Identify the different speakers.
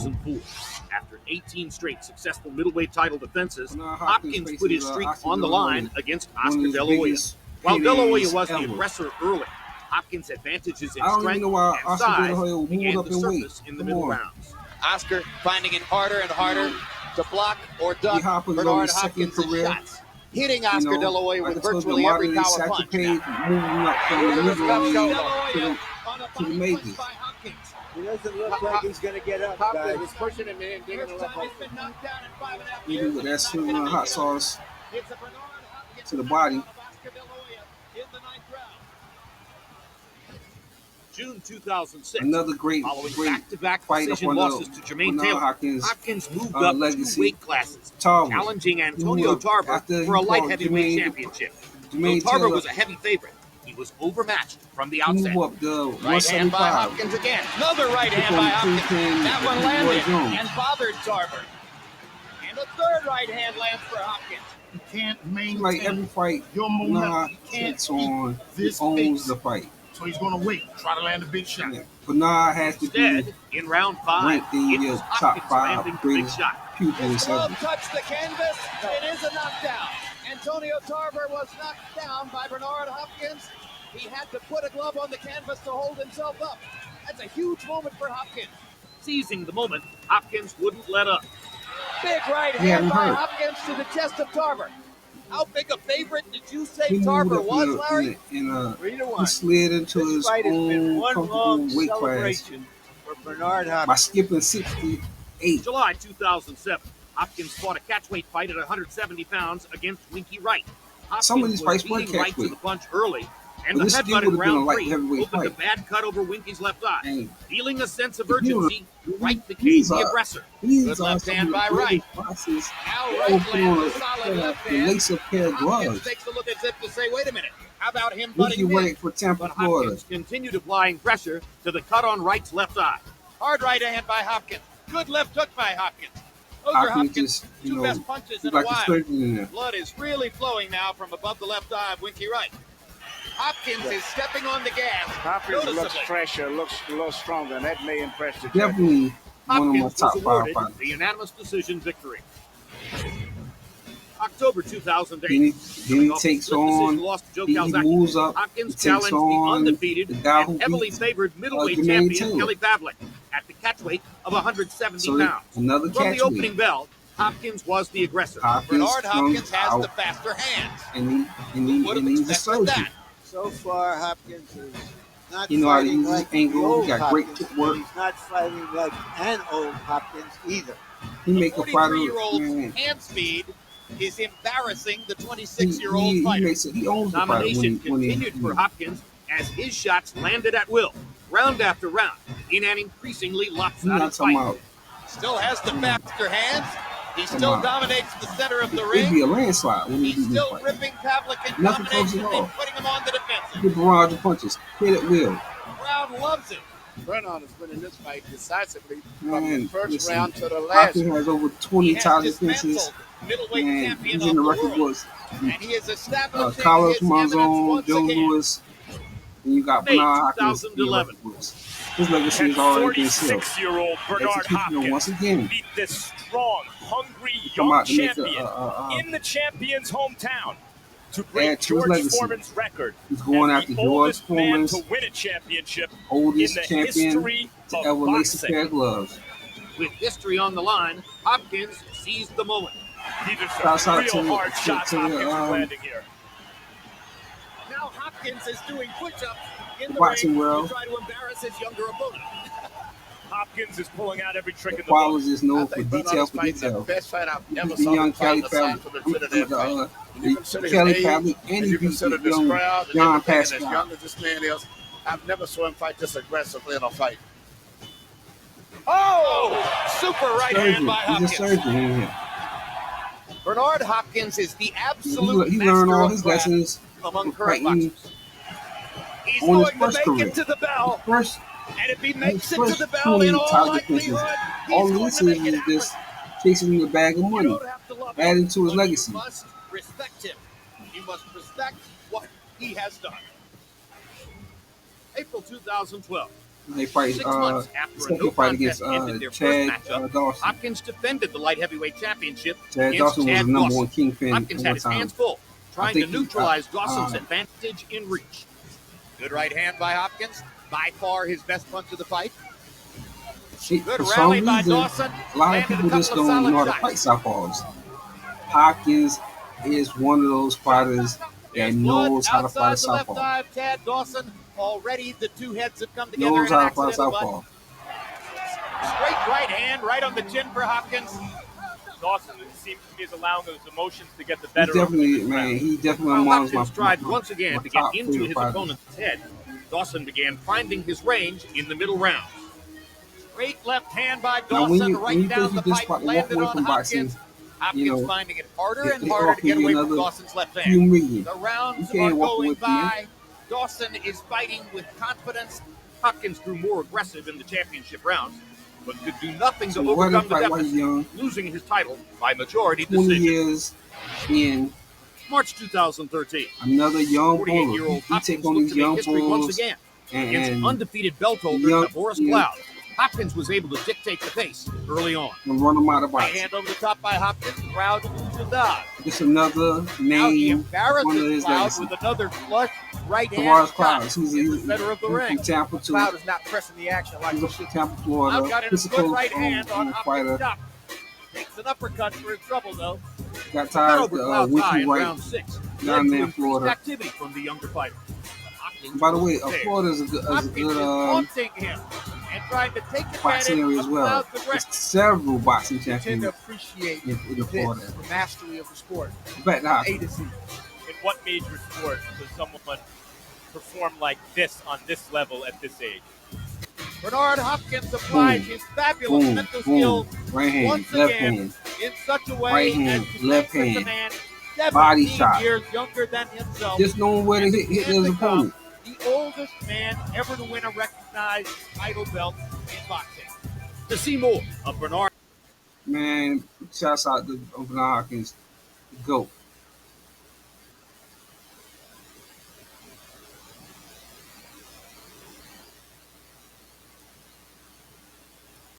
Speaker 1: 2004. After 18 straight successful middleweight title defenses,
Speaker 2: Bernard
Speaker 1: Hopkins put his streak
Speaker 2: Oscar
Speaker 1: on the
Speaker 2: De La
Speaker 1: line
Speaker 2: Hoya,
Speaker 1: against
Speaker 2: one of
Speaker 1: Oscar
Speaker 2: his
Speaker 1: De La Hoya.
Speaker 2: biggest
Speaker 1: While De La Hoya
Speaker 2: paydays
Speaker 1: was the
Speaker 2: ever.
Speaker 1: aggressor early, Hopkins' advantages in
Speaker 2: I don't even
Speaker 1: strength
Speaker 2: know why
Speaker 1: and
Speaker 2: Oscar De La
Speaker 1: size
Speaker 2: Hoya moved
Speaker 1: began
Speaker 2: up
Speaker 1: to
Speaker 2: in weight.
Speaker 1: surface in the
Speaker 2: Come
Speaker 1: middle
Speaker 2: on.
Speaker 1: rounds.
Speaker 3: Oscar finding it harder and harder to block or duck
Speaker 2: Hopkins on
Speaker 3: Bernard
Speaker 2: his second
Speaker 3: Hopkins'
Speaker 2: career.
Speaker 3: shots. Hitting
Speaker 2: You
Speaker 3: Oscar
Speaker 2: know,
Speaker 3: De La Hoya
Speaker 2: like
Speaker 3: with
Speaker 2: I told you,
Speaker 3: virtually every
Speaker 2: modern day
Speaker 3: power punch.
Speaker 2: Satchel moving up from the
Speaker 3: Here's
Speaker 2: middle
Speaker 3: left
Speaker 2: range
Speaker 3: shoulder.
Speaker 2: to the majors.
Speaker 4: He doesn't look like he's going to get up, guys.
Speaker 3: Hopkins pushing him in, digging the left hook.
Speaker 2: Even with that cinnamon hot sauce to the body.
Speaker 1: June 2006.
Speaker 2: Another great
Speaker 1: back-to-back
Speaker 2: fight up
Speaker 1: decision
Speaker 2: on
Speaker 1: losses to Jermaine
Speaker 2: Bernard
Speaker 1: Taylor.
Speaker 2: Hopkins
Speaker 1: Moved up
Speaker 2: legacy.
Speaker 1: 2 weight classes,
Speaker 2: Tarver.
Speaker 1: challenging Antonio Tarver for a light heavyweight championship. Though Tarver was a heavy favorite, he was overmatched from the outset.
Speaker 2: Move up the
Speaker 3: Right hand by
Speaker 2: 175.
Speaker 3: Hopkins again. Another right hand by Hopkins. That one landed and bothered Tarver. And a third right hand lands for Hopkins.
Speaker 4: You can't maintain
Speaker 2: Like every fight,
Speaker 4: your momentum.
Speaker 2: Bernard
Speaker 4: You can't
Speaker 2: takes on, he
Speaker 4: this
Speaker 2: owns
Speaker 4: pace.
Speaker 2: the fight.
Speaker 4: So he's going to wait, try to land a big shot.
Speaker 2: Yeah. Bernard has to be
Speaker 1: Instead, in round 5,
Speaker 2: ranked in
Speaker 1: it
Speaker 2: the
Speaker 1: was
Speaker 2: top
Speaker 1: Hopkins
Speaker 2: 5
Speaker 1: landing the big
Speaker 2: greatest
Speaker 1: shot.
Speaker 2: pugilists
Speaker 3: His glove
Speaker 2: ever.
Speaker 3: touched the canvas. It is a knockdown. Antonio Tarver was knocked down by Bernard Hopkins. He had to put a glove on the canvas to hold himself up. That's a huge moment for Hopkins.
Speaker 1: Seizing the moment, Hopkins wouldn't let up.
Speaker 3: Big right
Speaker 2: He
Speaker 3: hand
Speaker 2: hadn't
Speaker 3: by
Speaker 2: hurt.
Speaker 3: Hopkins to the chest of Tarver. How big a favorite did you say
Speaker 2: He moved
Speaker 3: Tarver
Speaker 2: up
Speaker 3: was, Larry?
Speaker 2: he slid into
Speaker 4: This
Speaker 2: his
Speaker 4: fight has been
Speaker 2: own
Speaker 4: one
Speaker 2: comfortable
Speaker 4: long
Speaker 2: weight class
Speaker 4: celebration for Bernard
Speaker 2: by
Speaker 4: Hopkins.
Speaker 2: skipping 68.
Speaker 1: July 2007, Hopkins fought a catchweight fight at 170 pounds against Winky Wright. Hopkins
Speaker 2: Some of these
Speaker 1: was
Speaker 2: fights were
Speaker 1: beating Wright to
Speaker 2: catchweight.
Speaker 1: the punch early, and
Speaker 2: But
Speaker 1: the
Speaker 2: this still
Speaker 1: headbutt
Speaker 2: would
Speaker 1: in
Speaker 2: have been a
Speaker 1: round
Speaker 2: light
Speaker 1: 3
Speaker 2: heavyweight
Speaker 1: opened a
Speaker 2: fight.
Speaker 1: bad cut over Winky's left eye.
Speaker 2: And
Speaker 1: Feeling a sense of
Speaker 2: if you were-
Speaker 1: urgency, Wright became
Speaker 2: these
Speaker 1: the
Speaker 2: are-
Speaker 1: aggressor.
Speaker 2: These
Speaker 3: Good
Speaker 2: are
Speaker 3: left
Speaker 2: some
Speaker 3: hand
Speaker 2: of the
Speaker 3: by
Speaker 2: greatest
Speaker 3: Wright.
Speaker 2: bosses.
Speaker 3: Now
Speaker 2: They
Speaker 3: Wright
Speaker 2: all put on
Speaker 3: lands a solid left
Speaker 2: a
Speaker 3: hand.
Speaker 2: lace up pair of
Speaker 3: Hopkins
Speaker 2: gloves.
Speaker 3: takes a look as if to say, wait a minute, how about him
Speaker 2: Winky
Speaker 3: butting in?
Speaker 2: Wright for Tampa,
Speaker 1: But
Speaker 2: Florida.
Speaker 1: Hopkins continued applying pressure to the cut on Wright's left eye.
Speaker 3: Hard right hand by Hopkins. Good left hook by Hopkins. Those are
Speaker 2: Hopkins
Speaker 3: Hopkins'
Speaker 2: just,
Speaker 3: two best punches
Speaker 2: he's
Speaker 3: in a
Speaker 2: like a
Speaker 3: while.
Speaker 2: surgeon in there.
Speaker 3: Blood is really flowing now from above the left eye of Winky Wright. Hopkins is stepping on the gas.
Speaker 4: Hopkins looks
Speaker 3: noticeably.
Speaker 4: fresher, looks a little stronger, and that may impress the judge.
Speaker 2: Definitely one of my
Speaker 1: Hopkins
Speaker 2: top
Speaker 1: was
Speaker 2: 5
Speaker 1: awarded
Speaker 2: fighters.
Speaker 1: the unanimous decision victory. October 2008.
Speaker 2: Then he
Speaker 1: coming off a
Speaker 2: takes
Speaker 1: split decision
Speaker 2: on,
Speaker 1: loss to Joe
Speaker 2: he
Speaker 1: Calzaghe,
Speaker 2: moves up,
Speaker 1: Hopkins
Speaker 2: he takes
Speaker 1: challenged the
Speaker 2: on
Speaker 1: undefeated
Speaker 2: the guy who
Speaker 1: and heavily
Speaker 2: beat,
Speaker 1: favored middleweight
Speaker 2: Jermaine
Speaker 1: champion
Speaker 2: Taylor.
Speaker 1: Kelly Pavlik at the catchweight of 170
Speaker 2: So
Speaker 1: pounds.
Speaker 2: another
Speaker 1: From the
Speaker 2: catchweight.
Speaker 1: opening bell, Hopkins was the aggressor.
Speaker 2: Hopkins
Speaker 3: Bernard Hopkins
Speaker 2: comes
Speaker 3: has
Speaker 2: out,
Speaker 3: the faster hands.
Speaker 2: and
Speaker 3: Would have
Speaker 2: he's a
Speaker 3: expected
Speaker 2: surgeon.
Speaker 3: that.
Speaker 4: So far, Hopkins is not
Speaker 2: He know how to
Speaker 4: fighting
Speaker 2: use his
Speaker 4: like the
Speaker 2: angle. He
Speaker 4: old
Speaker 2: got great
Speaker 4: Hopkins,
Speaker 2: footwork.
Speaker 4: but he's not fighting like an old Hopkins either.
Speaker 2: He make a fighter.
Speaker 3: 43-year-old's
Speaker 2: Man,
Speaker 3: hand speed is embarrassing the
Speaker 2: he
Speaker 3: 26-year-old fighter.
Speaker 2: makes it. He owns the fight
Speaker 1: Domination
Speaker 2: when
Speaker 1: continued for Hopkins as his shots landed at will, round after round, in an increasingly
Speaker 2: He's
Speaker 1: lopsided
Speaker 2: not talking
Speaker 1: fight.
Speaker 2: about.
Speaker 3: Still has the faster hands. He still
Speaker 2: on.
Speaker 3: dominates the center of the
Speaker 2: It'd be
Speaker 3: ring.
Speaker 2: a landslide when he
Speaker 3: He's
Speaker 2: do this
Speaker 3: still
Speaker 2: fight.
Speaker 3: ripping Pavlik in
Speaker 2: Nothing close
Speaker 3: combination
Speaker 2: at all.
Speaker 3: and putting him on the defensive.
Speaker 2: Get barrage of punches. Hit at will.
Speaker 3: The crowd loves it.
Speaker 5: Bernard has been in this fight decisively from
Speaker 2: Man,
Speaker 5: the first
Speaker 2: listen,
Speaker 5: round to the last.
Speaker 2: Hopkins has over
Speaker 3: He
Speaker 2: 20
Speaker 3: has
Speaker 2: title defenses.
Speaker 3: dismantled middleweight
Speaker 2: And
Speaker 3: champion
Speaker 2: he's
Speaker 3: of
Speaker 2: in
Speaker 3: the
Speaker 2: the record
Speaker 3: world.
Speaker 2: books.
Speaker 3: And he is establishing
Speaker 2: Carlos
Speaker 3: his eminence
Speaker 2: Monzon,
Speaker 3: once
Speaker 2: Joe
Speaker 3: again.
Speaker 2: Lewis, and you got
Speaker 1: May
Speaker 2: Bernard Hopkins in the
Speaker 1: 2011.
Speaker 2: record books. His legacy
Speaker 6: Can
Speaker 2: is already been sealed.
Speaker 6: 46-year-old Bernard
Speaker 2: Executioner once
Speaker 6: Hopkins
Speaker 2: again.
Speaker 6: beat this strong, hungry
Speaker 2: Come
Speaker 6: young
Speaker 2: out to make
Speaker 6: champion in the champion's hometown to break
Speaker 2: add to his
Speaker 6: George
Speaker 2: legacy.
Speaker 6: Foreman's record
Speaker 2: He's going
Speaker 6: as
Speaker 2: after
Speaker 6: the
Speaker 2: George
Speaker 6: oldest man
Speaker 2: Foreman's
Speaker 6: to win a championship
Speaker 2: oldest
Speaker 6: in the
Speaker 2: champion
Speaker 6: history
Speaker 2: to
Speaker 6: of
Speaker 2: ever lace a
Speaker 6: boxing.
Speaker 2: pair of gloves.
Speaker 1: With history on the line, Hopkins seized the moment.
Speaker 6: These are
Speaker 2: Shouts
Speaker 6: some
Speaker 2: out
Speaker 6: real
Speaker 2: to-
Speaker 6: hard
Speaker 2: to-
Speaker 6: shots
Speaker 2: to,
Speaker 6: Hopkins is landing here.
Speaker 3: Now Hopkins is doing push-ups in the
Speaker 2: Boxing
Speaker 3: ring
Speaker 2: world.
Speaker 3: to try to embarrass his younger opponent.
Speaker 6: Hopkins is pulling out every trick
Speaker 2: The
Speaker 6: in the book.
Speaker 2: Qualls is
Speaker 5: I
Speaker 2: known for
Speaker 5: think
Speaker 2: detail
Speaker 5: Bernard's
Speaker 2: for
Speaker 5: fighting the
Speaker 2: detail.
Speaker 5: best fight I've ever
Speaker 2: The
Speaker 5: saw
Speaker 2: young
Speaker 5: him fight
Speaker 2: Kelly
Speaker 5: aside
Speaker 2: Pavlik,
Speaker 5: from the Trinidad fight. When you
Speaker 2: the
Speaker 5: consider his
Speaker 2: Kelly
Speaker 5: age,
Speaker 2: Pavlik, and
Speaker 5: and
Speaker 2: he
Speaker 5: you
Speaker 2: beat
Speaker 5: consider
Speaker 2: the
Speaker 5: this
Speaker 2: young
Speaker 5: crowd and
Speaker 2: John
Speaker 5: everything, and as
Speaker 2: Pascal.
Speaker 5: young as this man is, I've never saw him fight this aggressively in a fight.
Speaker 3: Oh! Super right hand by
Speaker 2: Surgeon. He's a
Speaker 3: Hopkins.
Speaker 2: surgeon in here.
Speaker 3: Bernard Hopkins is the absolute
Speaker 2: He learned all
Speaker 3: master
Speaker 2: his
Speaker 3: of craft
Speaker 2: lessons
Speaker 3: among
Speaker 2: from
Speaker 3: current
Speaker 2: fighting
Speaker 3: boxers. He's
Speaker 2: on his
Speaker 3: going to
Speaker 2: first
Speaker 3: make
Speaker 2: career.
Speaker 3: it to the bell.
Speaker 2: First,
Speaker 3: And if he
Speaker 2: his
Speaker 3: makes it to
Speaker 2: first
Speaker 3: the bell,
Speaker 2: 20
Speaker 3: in all
Speaker 2: title defenses.
Speaker 3: likelihood,
Speaker 2: All
Speaker 3: he's
Speaker 2: he
Speaker 3: going
Speaker 2: says
Speaker 3: to make it
Speaker 2: is
Speaker 3: happen.
Speaker 2: just chasing a bag of
Speaker 3: You
Speaker 2: money,
Speaker 3: don't have to love him,
Speaker 2: adding to his
Speaker 3: but
Speaker 2: legacy.
Speaker 3: You must respect him. You must respect what he has done.
Speaker 1: April 2012.
Speaker 2: They fight
Speaker 1: 6 months after a
Speaker 2: second
Speaker 1: no
Speaker 2: fight
Speaker 1: contest
Speaker 2: against
Speaker 1: ended their
Speaker 2: Chad
Speaker 1: first matchup,
Speaker 2: Dawson.
Speaker 1: Hopkins defended the light heavyweight championship
Speaker 2: Chad
Speaker 1: against
Speaker 2: Dawson was
Speaker 1: Chad
Speaker 2: the number
Speaker 1: Dawson.
Speaker 2: one kingpin
Speaker 1: Hopkins
Speaker 2: at
Speaker 1: had
Speaker 2: one
Speaker 1: his
Speaker 2: time.
Speaker 1: hands full, trying to
Speaker 2: think he-
Speaker 1: neutralize Dawson's advantage in reach. Good right hand by Hopkins, by far his best punch of the fight. Good
Speaker 2: For
Speaker 1: rally
Speaker 2: some
Speaker 1: by
Speaker 2: reason,
Speaker 1: Dawson.
Speaker 2: a lot of
Speaker 1: Landed
Speaker 2: people
Speaker 1: a
Speaker 2: just
Speaker 1: couple of
Speaker 2: don't know how
Speaker 1: solid
Speaker 2: to fight
Speaker 1: shots.
Speaker 2: southpaws. Hopkins is one of those fighters that
Speaker 3: There's blood
Speaker 2: knows how to fight a
Speaker 3: outside the left
Speaker 2: southpaw.
Speaker 3: eye of Chad Dawson. Already the two heads have come together
Speaker 2: Knows
Speaker 3: in an
Speaker 2: how to fight a
Speaker 3: accidental
Speaker 2: southpaw.
Speaker 3: straight right hand right on the chin for Hopkins.
Speaker 6: Dawson, it seems to me, is allowing those emotions to get the
Speaker 2: He
Speaker 6: better of him.
Speaker 2: definitely, man, he definitely
Speaker 1: While
Speaker 2: amongst
Speaker 1: Hopkins tried once again
Speaker 2: my
Speaker 1: to get
Speaker 2: top
Speaker 1: into
Speaker 2: favorite
Speaker 1: his
Speaker 2: fighters.
Speaker 1: opponent's head, Dawson began finding his range in the middle round.
Speaker 3: Great left hand by
Speaker 2: Now,
Speaker 3: Dawson
Speaker 2: when you
Speaker 3: right down
Speaker 2: think
Speaker 3: the
Speaker 2: you just
Speaker 3: pipe,
Speaker 2: walk
Speaker 3: landed
Speaker 2: away
Speaker 3: on
Speaker 2: from boxing,
Speaker 3: Hopkins. Hopkins
Speaker 2: you know,
Speaker 3: finding it harder and
Speaker 2: they
Speaker 3: harder to
Speaker 2: offer
Speaker 3: get
Speaker 2: you
Speaker 3: away from
Speaker 2: another
Speaker 3: Dawson's left
Speaker 2: few
Speaker 3: hand.
Speaker 2: million.
Speaker 3: The
Speaker 2: You
Speaker 3: rounds
Speaker 2: can't
Speaker 3: are
Speaker 2: walk
Speaker 3: going
Speaker 2: away from that.
Speaker 3: by. Dawson is fighting with confidence.
Speaker 1: Hopkins grew more aggressive in the championship rounds, but could do nothing
Speaker 2: So
Speaker 1: to
Speaker 2: what
Speaker 1: overcome
Speaker 2: if
Speaker 1: the
Speaker 2: fight while he's
Speaker 1: deficit,
Speaker 2: young,
Speaker 1: losing his title by majority
Speaker 2: 20
Speaker 1: decision.
Speaker 2: years in,
Speaker 1: March 2013.
Speaker 2: another young bull.
Speaker 1: 48-year-old
Speaker 2: He
Speaker 1: Hopkins
Speaker 2: take on
Speaker 1: looked
Speaker 2: these
Speaker 1: to make
Speaker 2: young
Speaker 1: history once
Speaker 2: bulls
Speaker 1: again. Against
Speaker 2: and
Speaker 1: undefeated belt holder
Speaker 2: young-
Speaker 1: Boris
Speaker 2: yeah.
Speaker 1: Cloud, Hopkins was able to dictate the pace early on.
Speaker 2: run them out of
Speaker 3: Right
Speaker 2: boxing.
Speaker 3: hand over the top by Hopkins. Crowd to dodge.
Speaker 2: Just another
Speaker 3: Now he
Speaker 2: name, one of
Speaker 3: embarrasses
Speaker 2: his
Speaker 3: Cloud
Speaker 2: legacy.
Speaker 3: with another flush right hand
Speaker 2: Tavares
Speaker 3: shot
Speaker 2: Clouds.
Speaker 3: in
Speaker 2: He's
Speaker 3: the center of the
Speaker 2: from
Speaker 3: ring.
Speaker 2: Tampa too.
Speaker 4: Cloud is not pressing the action like
Speaker 2: He's
Speaker 4: he
Speaker 2: from
Speaker 4: should.
Speaker 2: Tampa,
Speaker 3: Cloud
Speaker 2: Florida.
Speaker 3: got in a
Speaker 2: Physical
Speaker 3: good right hand on Hopkins'
Speaker 2: fighter.
Speaker 3: top. Takes an uppercut for his trouble though.
Speaker 2: Got
Speaker 1: Cut
Speaker 2: tired of
Speaker 1: over
Speaker 2: the
Speaker 1: Cloud's eye
Speaker 2: wiki
Speaker 1: in
Speaker 2: right
Speaker 1: round 6.
Speaker 2: down
Speaker 1: Led to
Speaker 2: there in
Speaker 1: increased
Speaker 2: Florida.
Speaker 1: activity from the younger fighter. Hopkins
Speaker 2: By the way,
Speaker 1: was prepared.
Speaker 2: Florida is a good,
Speaker 3: Hopkins is taunting him and trying to take advantage
Speaker 2: boxing area as
Speaker 3: of
Speaker 2: well.
Speaker 3: Cloud's
Speaker 2: There's
Speaker 3: aggression.
Speaker 2: several boxing
Speaker 4: You tend to
Speaker 2: champions
Speaker 4: appreciate
Speaker 2: in Florida.
Speaker 4: this, the mastery of the sport.
Speaker 2: Back to
Speaker 4: A
Speaker 2: Hopkins.
Speaker 4: to Z.
Speaker 6: In what major sport does someone perform like this on this level at this age?
Speaker 3: Bernard Hopkins applies
Speaker 2: Boom.
Speaker 3: his fabulous
Speaker 2: Boom,
Speaker 3: mental
Speaker 2: boom.
Speaker 3: skills
Speaker 2: Right hand,
Speaker 3: once
Speaker 2: left
Speaker 3: again
Speaker 2: hand.
Speaker 3: in such a way
Speaker 2: Right hand,
Speaker 3: as to
Speaker 2: left
Speaker 3: make the
Speaker 2: hand.
Speaker 3: man
Speaker 2: Body
Speaker 3: 17
Speaker 2: shot.
Speaker 3: years younger than himself.
Speaker 2: Just knowing where to hit his opponent.
Speaker 3: The oldest man ever to win a recognized title belt in boxing.
Speaker 1: To see more of Bernard
Speaker 2: Man, shouts out to Bernard Hopkins, the GOAT.